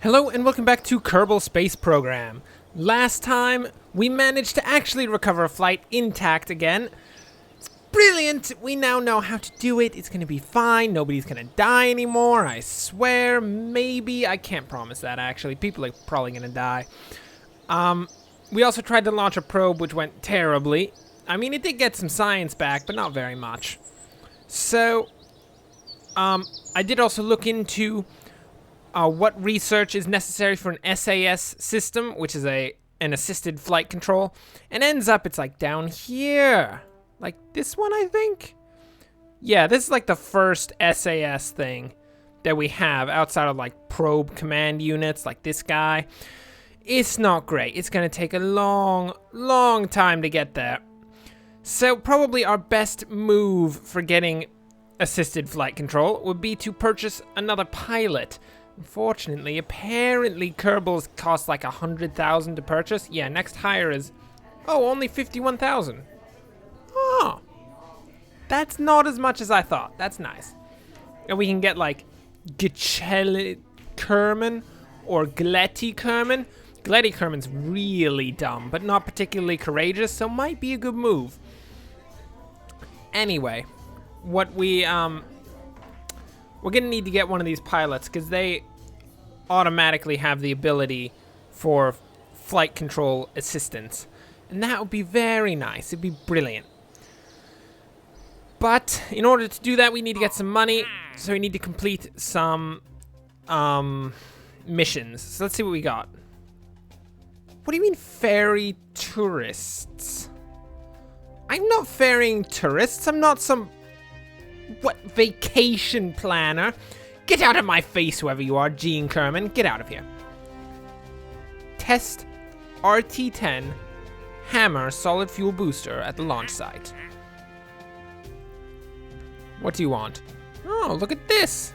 Hello and welcome back to Kerbal Space Program. Last time, we managed to actually recover a flight intact again. It's brilliant! We now know how to do it. It's gonna be fine. Nobody's gonna die anymore, I swear. Maybe. I can't promise that, actually. People are probably gonna die. We also tried to launch a probe, which went terribly. I mean, it did get some science back, but not very much. So, I did also look into what research is necessary for an SAS system, which is an assisted flight control, and ends up it's like down here, like this one, I think. Yeah, this is like the first SAS thing that we have outside of like probe command units, like this guy. It's not great. It's gonna take a long time to get there. So probably our best move for getting assisted flight control would be to purchase another pilot. Unfortunately, apparently Kerbal's cost like 100,000 to purchase. Yeah, next hire is, only 51,000. Oh, that's not as much as I thought. That's nice. And we can get like Gcheli Kerman or Gletty Kerman. Gletty Kerman's really dumb, but not particularly courageous, so might be a good move. Anyway, what we're gonna need to get one of these pilots because they automatically have the ability for flight control assistance, and that would be very nice. It'd be brilliant. But in order to do that, we need to get some money, so we need to complete some missions. So let's see what we got. What do you mean ferry tourists? I'm not ferrying tourists. I'm not some vacation planner. Get out of my face, whoever you are, Gene Kerman. Get out of here. Test RT-10 Hammer solid fuel booster at the launch site. What do you want? Oh, look at this.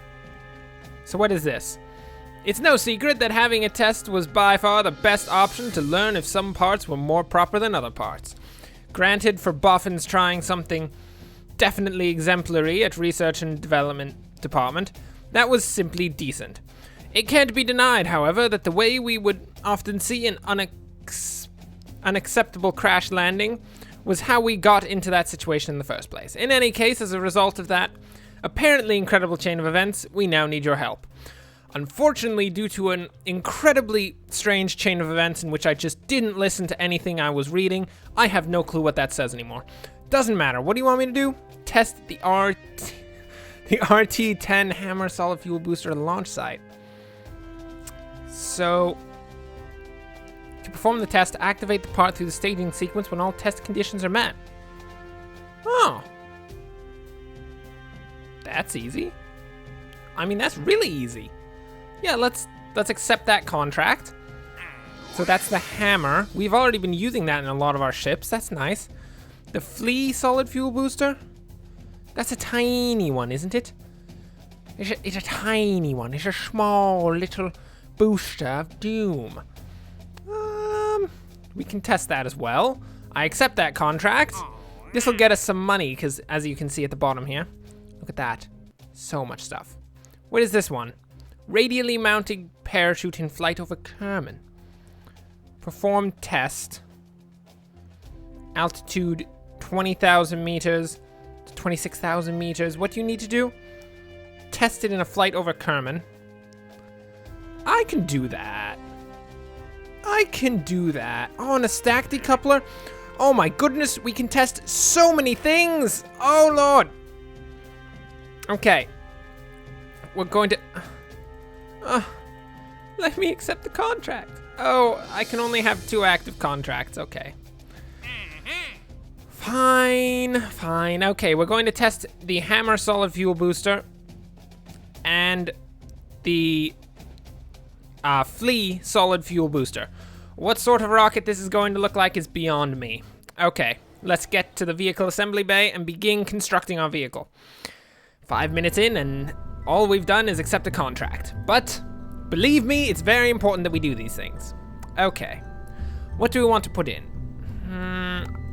So what is this? It's no secret that having a test was by far the best option to learn if some parts were more proper than other parts. Granted, for boffins trying something definitely exemplary at research and development department, that was simply decent. It can't be denied, however, that the way we would often see an unacceptable crash landing was how we got into that situation in the first place. In any case, as a result of that apparently incredible chain of events, we now need your help. Unfortunately, due to an incredibly strange chain of events in which I just didn't listen to anything I was reading, I have no clue what that says anymore. Doesn't matter. What do you want me to do? Test the RT-10 Hammer solid fuel booster at the launch site. So, to perform the test, activate the part through the staging sequence when all test conditions are met. Oh. That's easy. I mean, that's really easy. Yeah, let's accept that contract. So that's the hammer. We've already been using that in a lot of our ships. That's nice. The flea solid fuel booster? That's a tiny one, isn't it? It's a tiny one. It's a small little booster of doom. We can test that as well. I accept that contract. This will get us some money because, as you can see at the bottom here, look at that. So much stuff. What is this one? Radially mounted parachute in flight over Kerman. Perform test. Altitude 20,000 meters to 26,000 meters. What do you need to do? Test it in a flight over Kerman. I can do that. I can do that. Oh, and a stack decoupler? Oh my goodness, we can test so many things. Oh Lord. Okay. We're going to... let me accept the contract. Oh, I can only have 2 active contracts. Okay. Fine. Okay, we're going to test the Hammer solid fuel booster and the Flea solid fuel booster. What sort of rocket this is going to look like is beyond me. Okay, let's get to the vehicle assembly bay and begin constructing our vehicle. 5 minutes in and all we've done is accept a contract. But believe me, it's very important that we do these things. Okay, what do we want to put in?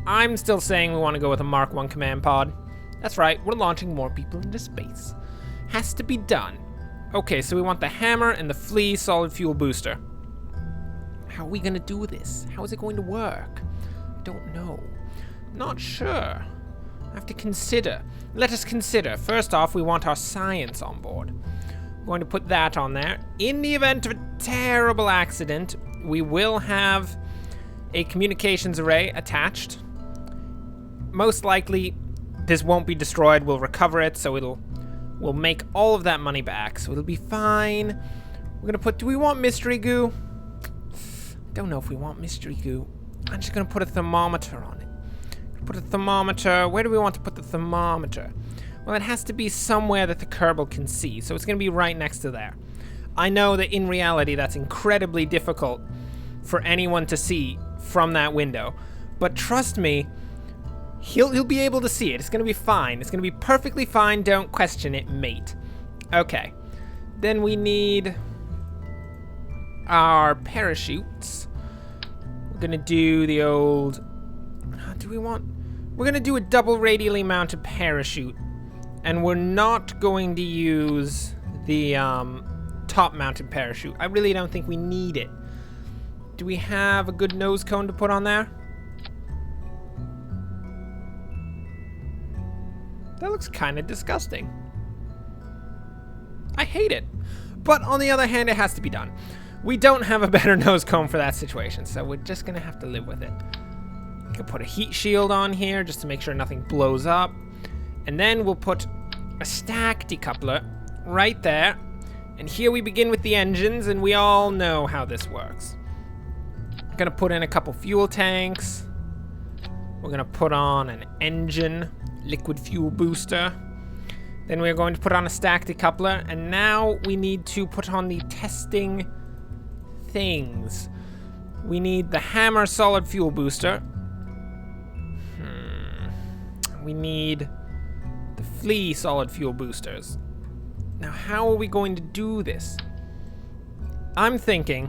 I'm still saying we want to go with a Mark 1 command pod. That's right, we're launching more people into space. Has to be done. Okay, so we want the hammer and the flea solid fuel booster. How are we gonna do this? How is it going to work? I don't know. Not sure. I have to consider. Let us consider. First off, we want our science on board. We're going to put that on there. In the event of a terrible accident, we will have a communications array attached. Most likely, this won't be destroyed. We'll recover it, so we'll make all of that money back. So it'll be fine. We're gonna put, do we want mystery goo? Don't know if we want mystery goo. I'm just gonna put a thermometer on it. Put a thermometer. Where do we want to put the thermometer? Well, it has to be somewhere that the Kerbal can see, so it's gonna be right next to there. I know that in reality that's incredibly difficult for anyone to see from that window, but trust me, he'll be able to see it. It's gonna be fine. It's gonna be perfectly fine. Don't question it, mate. Okay. Then we need our parachutes. We're gonna do the old... We're gonna do a double radially mounted parachute. And we're not going to use the top mounted parachute. I really don't think we need it. Do we have a good nose cone to put on there? That looks kind of disgusting. I hate it. But on the other hand, it has to be done. We don't have a better nose cone for that situation, so we're just gonna have to live with it. We can put a heat shield on here just to make sure nothing blows up. And then we'll put a stack decoupler right there. And here we begin with the engines, and we all know how this works. I'm gonna put in a couple fuel tanks. We're gonna put on an engine liquid fuel booster. Then we're going to put on a stack decoupler, and now we need to put on the testing things. We need the hammer solid fuel booster. We need the flea solid fuel boosters. Now, how are we going to do this? I'm thinking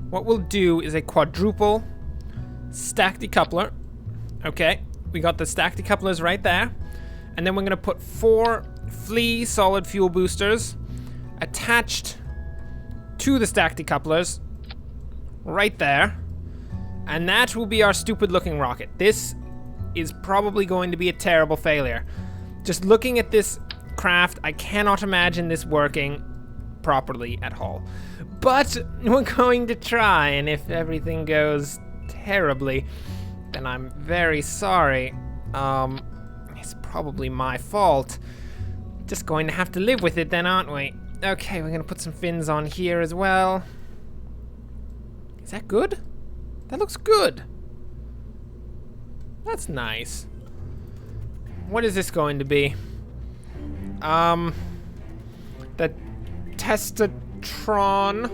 what we'll do is a quadruple stack decoupler. Okay, we got the stack decouplers right there. And then we're gonna put 4 flea solid fuel boosters attached to the stack decouplers right there. And that will be our stupid looking rocket. This is probably going to be a terrible failure. Just looking at this craft, I cannot imagine this working properly at all. But we're going to try, and if everything goes terribly, then I'm very sorry. It's probably my fault. Just going to have to live with it then, aren't we? Okay, we're gonna put some fins on here as well. Is that good? That looks good. That's nice. What is this going to be? The Testatron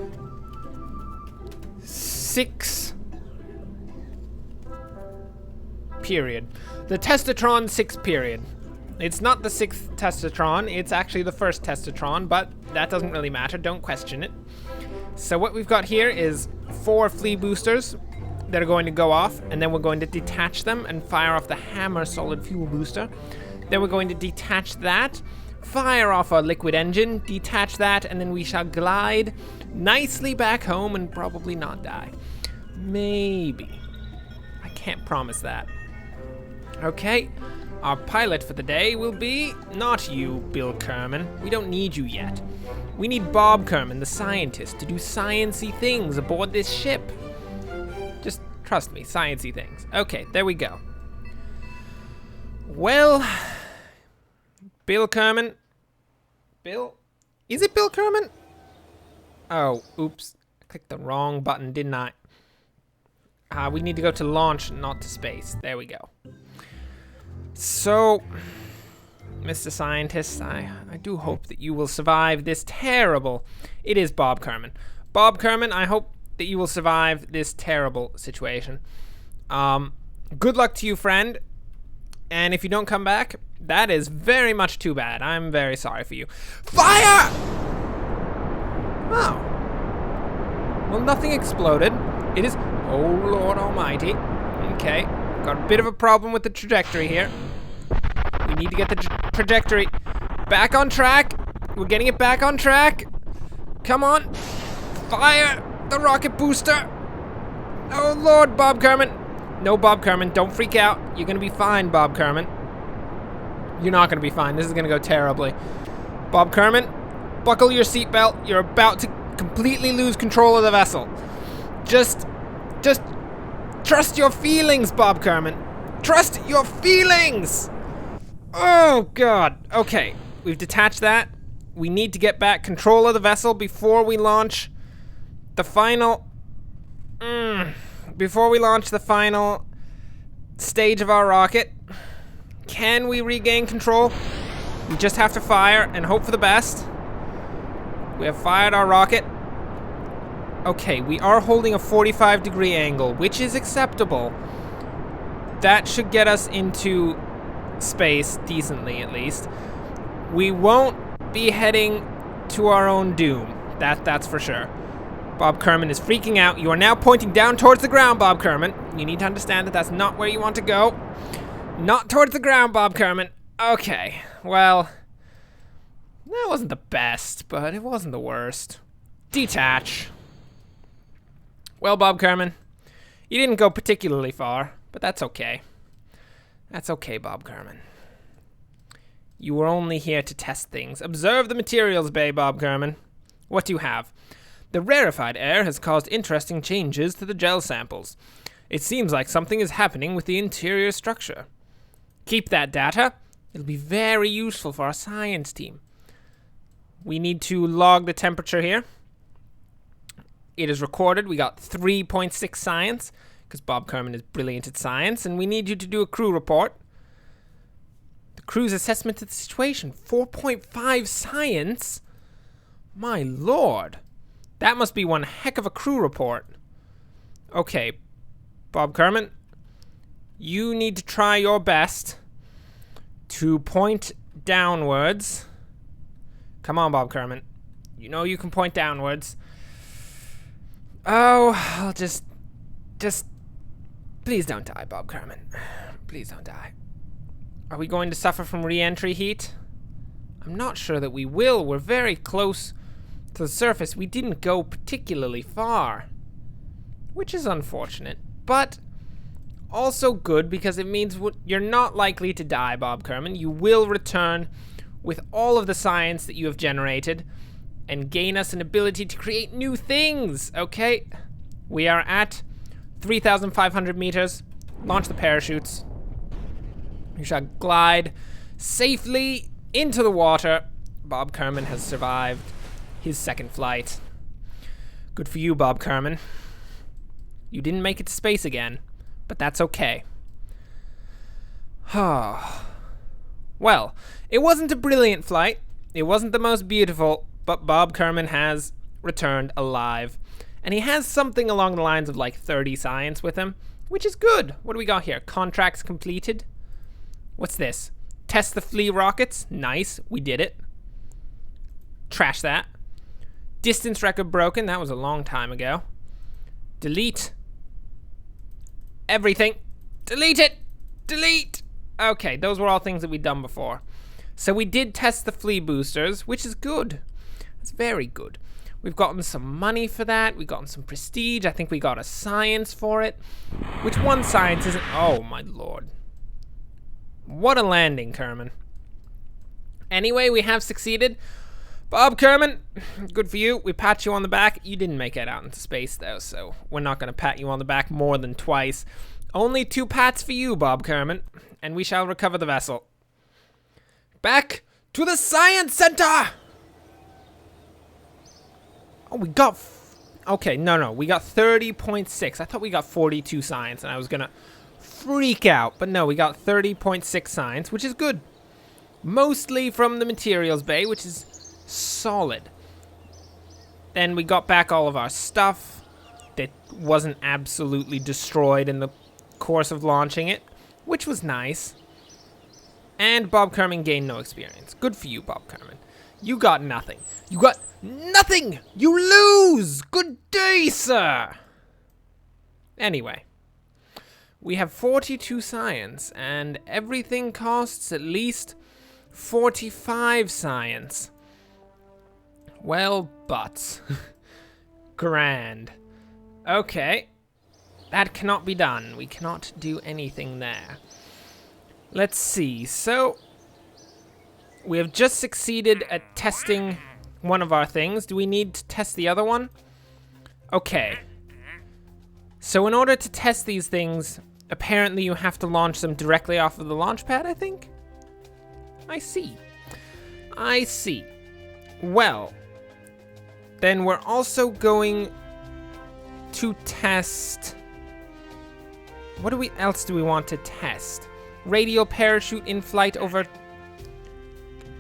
6 period. The Testatron 6 period. It's not the 6th Testatron, it's actually the 1st Testatron, but that doesn't really matter, don't question it. So what we've got here is 4 flea boosters that are going to go off, and then we're going to detach them and fire off the hammer solid fuel booster. Then we're going to detach that, fire off our liquid engine, detach that, and then we shall glide nicely back home and probably not die. Maybe. I can't promise that. Okay, our pilot for the day will be not you, Bill Kerman. We don't need you yet. We need Bob Kerman, the scientist, to do science-y things aboard this ship. Just trust me, science-y things. Okay, there we go. Well, Bill Kerman. Bill? Is it Bill Kerman? Oh, oops. I clicked the wrong button, didn't I? We need to go to launch, not to space. There we go. So, Mr. Scientist, I do hope that you will survive this terrible... It is Bob Kerman. Bob Kerman, I hope that you will survive this terrible situation. Good luck to you, friend. And if you don't come back, that is very much too bad. I'm very sorry for you. Fire! Oh. Well, nothing exploded. It is... Oh, Lord Almighty. Okay. Got a bit of a problem with the trajectory here. We need to get the trajectory back on track. We're getting it back on track. Come on. Fire the rocket booster. Oh, Lord, Bob Kerman. No, Bob Kerman, don't freak out. You're going to be fine, Bob Kerman. You're not going to be fine. This is going to go terribly. Bob Kerman, buckle your seatbelt. You're about to completely lose control of the vessel. Just trust your feelings, Bob Kerman. Trust your feelings! Oh, God. Okay, we've detached that. We need to get back control of the vessel before we launch the final... Before we launch the final stage of our rocket. Can we regain control? We just have to fire and hope for the best. We have fired our rocket. Okay, we are holding a 45-degree angle, which is acceptable. That should get us into space decently, at least. We won't be heading to our own doom. That's for sure. Bob Kerman is freaking out. You are now pointing down towards the ground, Bob Kerman. You need to understand that that's not where you want to go. Not towards the ground, Bob Kerman. Okay, well, that wasn't the best, but it wasn't the worst. Detach. Well, Bob Kerman, you didn't go particularly far, but that's okay. That's okay, Bob Kerman. You were only here to test things. Observe the materials bay, Bob Kerman. What do you have? The rarefied air has caused interesting changes to the gel samples. It seems like something is happening with the interior structure. Keep that data. It'll be very useful for our science team. We need to log the temperature here. It is recorded. We got 3.6 science, because Bob Kerman is brilliant at science, and we need you to do a crew report. The crew's assessment of the situation. 4.5 science? My lord. That must be one heck of a crew report. Okay, Bob Kerman, you need to try your best to point downwards. Come on, Bob Kerman. You know you can point downwards. Oh, I'll just... Please don't die, Bob Kerman. Please don't die. Are we going to suffer from re-entry heat? I'm not sure that we will. We're very close to the surface. We didn't go particularly far, which is unfortunate, but also good because it means you're not likely to die, Bob Kerman. You will return with all of the science that you have generated and gain us an ability to create new things, okay? We are at 3,500 meters. Launch the parachutes. We shall glide safely into the water. Bob Kerman has survived his second flight. Good for you, Bob Kerman. You didn't make it to space again, but that's okay. Well, it wasn't a brilliant flight. It wasn't the most beautiful, but Bob Kerman has returned alive. And he has something along the lines of like 30 science with him, which is good. What do we got here? Contracts completed. What's this? Test the flea rockets. Nice. We did it. Trash that. Distance record broken. That was a long time ago. Delete. Everything. Delete it. Delete. Okay, those were all things that we'd done before. So we did test the flea boosters, which is good. It's very good. We've gotten some money for that. We've gotten some prestige. I think we got a science for it. Which one science isn't? Oh, my lord. What a landing, Kerman. Anyway, we have succeeded. Bob Kerman, good for you. We pat you on the back. You didn't make it out into space, though, so we're not going to pat you on the back more than twice. Only 2 pats for you, Bob Kerman, and we shall recover the vessel. Back to the Science Center! Oh, we got... Okay, no. We got 30.6. I thought we got 42 science, and I was going to freak out. But no, we got 30.6 science, which is good. Mostly from the materials bay, which is solid. Then we got back all of our stuff that wasn't absolutely destroyed in the course of launching it, which was nice. And Bob Kerman gained no experience. Good for you, Bob Kerman. You got nothing. You got nothing! You lose! Good day, sir! Anyway, we have 42 science, and everything costs at least 45 science. Well, butts. Grand. Okay. That cannot be done. We cannot do anything there. Let's see. So, we have just succeeded at testing one of our things. Do we need to test the other one? Okay. So in order to test these things, apparently you have to launch them directly off of the launch pad, I think? I see. I see. Well, then we're also going to test... What else do we want to test? Radial parachute in flight over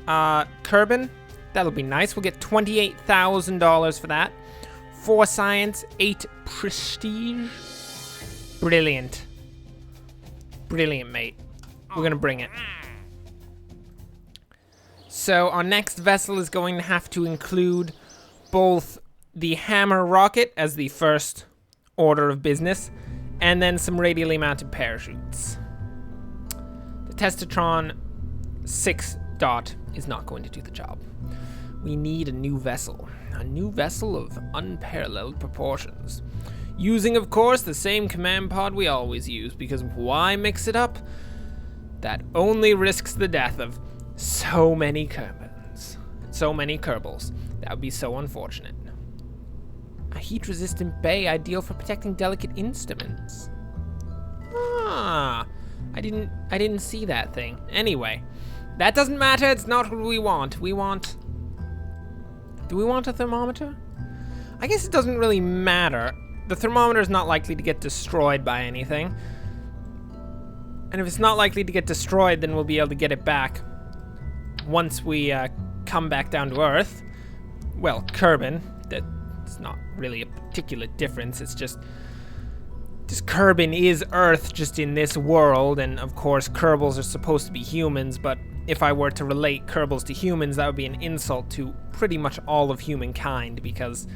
Kerbal. That'll be nice. We'll get $28,000 for that. 4 science, 8 prestige. Brilliant. Brilliant, mate. We're gonna bring it. So our next vessel is going to have to include both the hammer rocket as the first order of business, and then some radially mounted parachutes. The Testatron 6 dot is not going to do the job. We need a new vessel of unparalleled proportions. Using, of course, the same command pod we always use, because why mix it up? That only risks the death of so many Kerbals. That would be so unfortunate. A heat-resistant bay ideal for protecting delicate instruments. Ah, I didn't see that thing. Anyway, that doesn't matter. It's not what we want. Do we want a thermometer? I guess it doesn't really matter. The thermometer is not likely to get destroyed by anything. And if it's not likely to get destroyed, then we'll be able to get it back once we come back down to Earth. Well, Kerbal. That's not really a particular difference. It's just Kerbal is Earth, just in this world. And of course, Kerbals are supposed to be humans, but if I were to relate Kerbals to humans, that would be an insult to pretty much all of humankind, because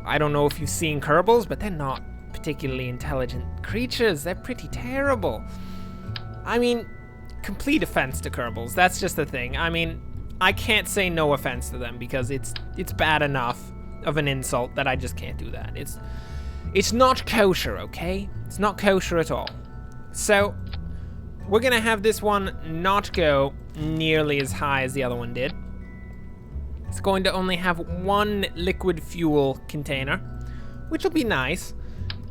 I don't know if you've seen Kerbals, but they're not particularly intelligent creatures. They're pretty terrible. I mean, complete offense to Kerbals. That's just the thing. I mean, I can't say no offense to them because it's bad enough of an insult that I just can't do that. It's not kosher, okay? It's not kosher at all. So, we're gonna have this one not go nearly as high as the other one did. It's going to only have 1 liquid fuel container, which will be nice.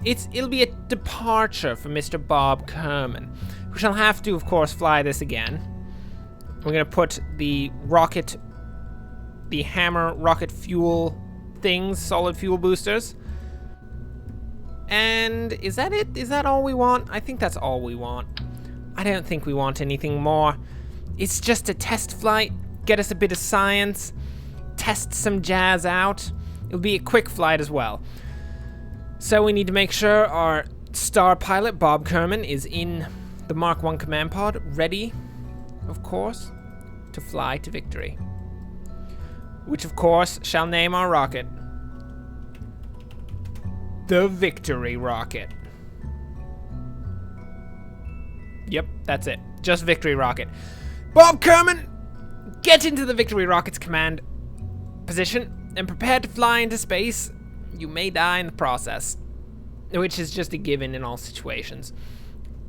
It'll be a departure for Mr. Bob Kerman. We shall have to, of course, fly this again. We're gonna put the hammer rocket fuel things, solid fuel boosters. And is that it? Is that all we want? I think that's all we want. I don't think we want anything more. It's just a test flight, get us a bit of science, test some jazz out. It'll be a quick flight as well. So we need to make sure our star pilot, Bob Kerman, is in the Mark 1 command pod, ready, of course, to fly to victory. Which, of course, shall name our rocket the Victory Rocket. Yep, that's it. Just Victory Rocket. Bob Kerman, get into the Victory Rocket's command position and prepare to fly into space. You may die in the process, which is just a given in all situations.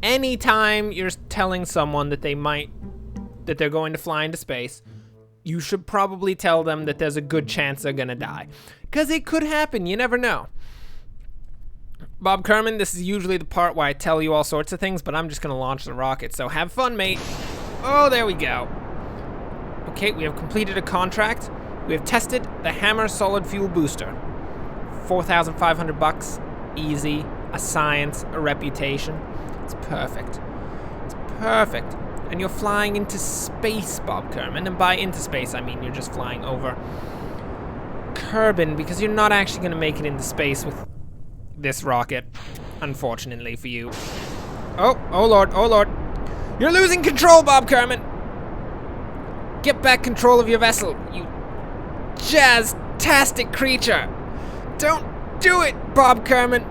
Anytime you're telling someone that they're going to fly into space, you should probably tell them that there's a good chance they're gonna die. Because it could happen, you never know. Bob Kerman, this is usually the part where I tell you all sorts of things, but I'm just gonna launch the rocket, so have fun, mate. Oh, there we go. Okay, we have completed a contract. We have tested the Hammer Solid Fuel Booster. $4,500, easy, a science, a reputation. It's perfect. It's perfect. And you're flying into space, Bob Kerman. And by into space, I mean you're just flying over Kerbal, because you're not actually going to make it into space with this rocket, unfortunately for you. Oh lord, oh lord. You're losing control, Bob Kerman. Get back control of your vessel, you jazz-tastic creature. Don't do it, Bob Kerman.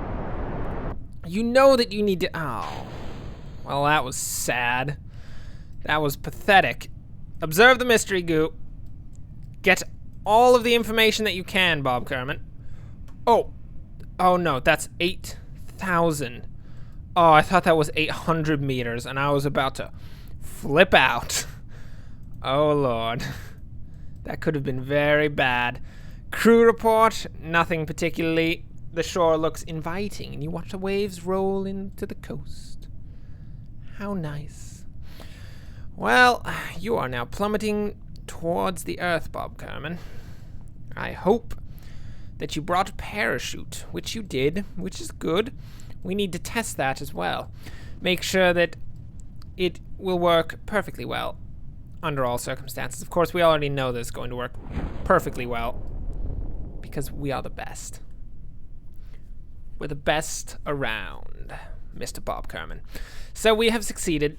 You know that you need to... Oh. Well, that was sad. That was pathetic. Observe the mystery goo. Get all of the information that you can, Bob Kerman. Oh no, that's 8,000. Oh, I thought that was 800 meters, and I was about to flip out. Oh, Lord. That could have been very bad. Crew report, nothing particularly. The shore looks inviting, and you watch the waves roll into the coast. How nice. Well, you are now plummeting towards the Earth, Bob Kerman. I hope that you brought a parachute, which you did, which is good. We need to test that as well. Make sure that it will work perfectly well under all circumstances. Of course, we already know that it's going to work perfectly well because we are the best. We're the best around, Mr. Bob Kerman. So we have succeeded.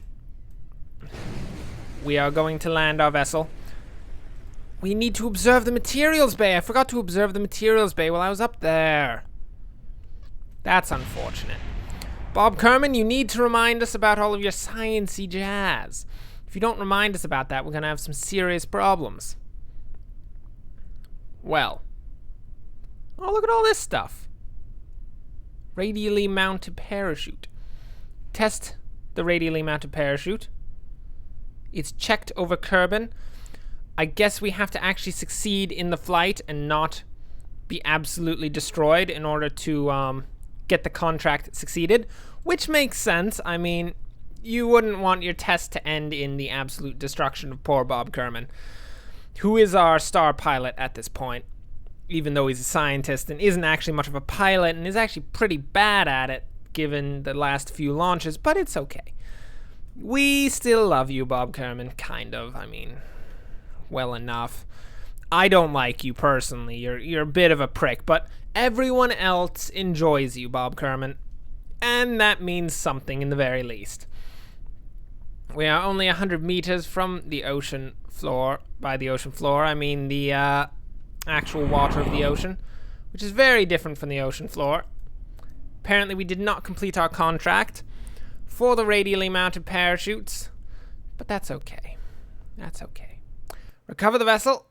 We are going to land our vessel. We need to observe the materials bay. I forgot to observe the materials bay while I was up there. That's unfortunate. Bob Kerman, you need to remind us about all of your science-y jazz. If you don't remind us about that, we're going to have some serious problems. Well. Oh, look at all this stuff. Radially mounted parachute. Test the radially mounted parachute. It's checked over Kerbal. I guess we have to actually succeed in the flight and not be absolutely destroyed in order to get the contract succeeded, which makes sense. I mean, you wouldn't want your test to end in the absolute destruction of poor Bob Kerman, who is our star pilot at this point, even though he's a scientist and isn't actually much of a pilot and is actually pretty bad at it given the last few launches, but it's okay. We still love you, Bob Kerman, kind of. I mean, well enough. I don't like you personally. You're a bit of a prick, but everyone else enjoys you, Bob Kerman, and that means something in the very least. We are only 100 meters from the ocean floor. By the ocean floor, I mean the actual water of the ocean, which is very different from the ocean floor. Apparently, we did not complete our contract for the radially mounted parachutes, but that's okay. That's okay. Recover the vessel.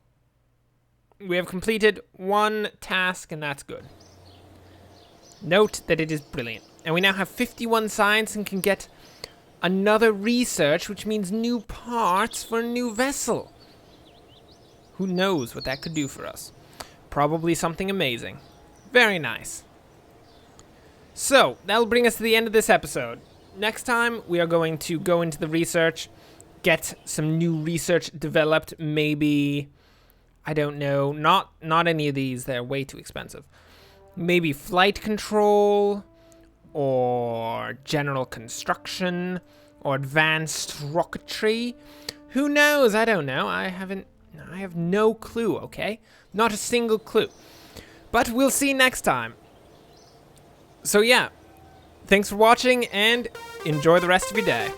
We have completed one task, and that's good. Note that it is brilliant. And we now have 51 science and can get another research, which means new parts for a new vessel. Who knows what that could do for us? Probably something amazing. Very nice. So, that'll bring us to the end of this episode. Next time, we are going to go into the research, get some new research developed, maybe, I don't know, not any of these, they're way too expensive. Maybe flight control, or general construction, or advanced rocketry. Who knows? I don't know. I have no clue, okay? Not a single clue. But we'll see next time. So yeah, thanks for watching and enjoy the rest of your day.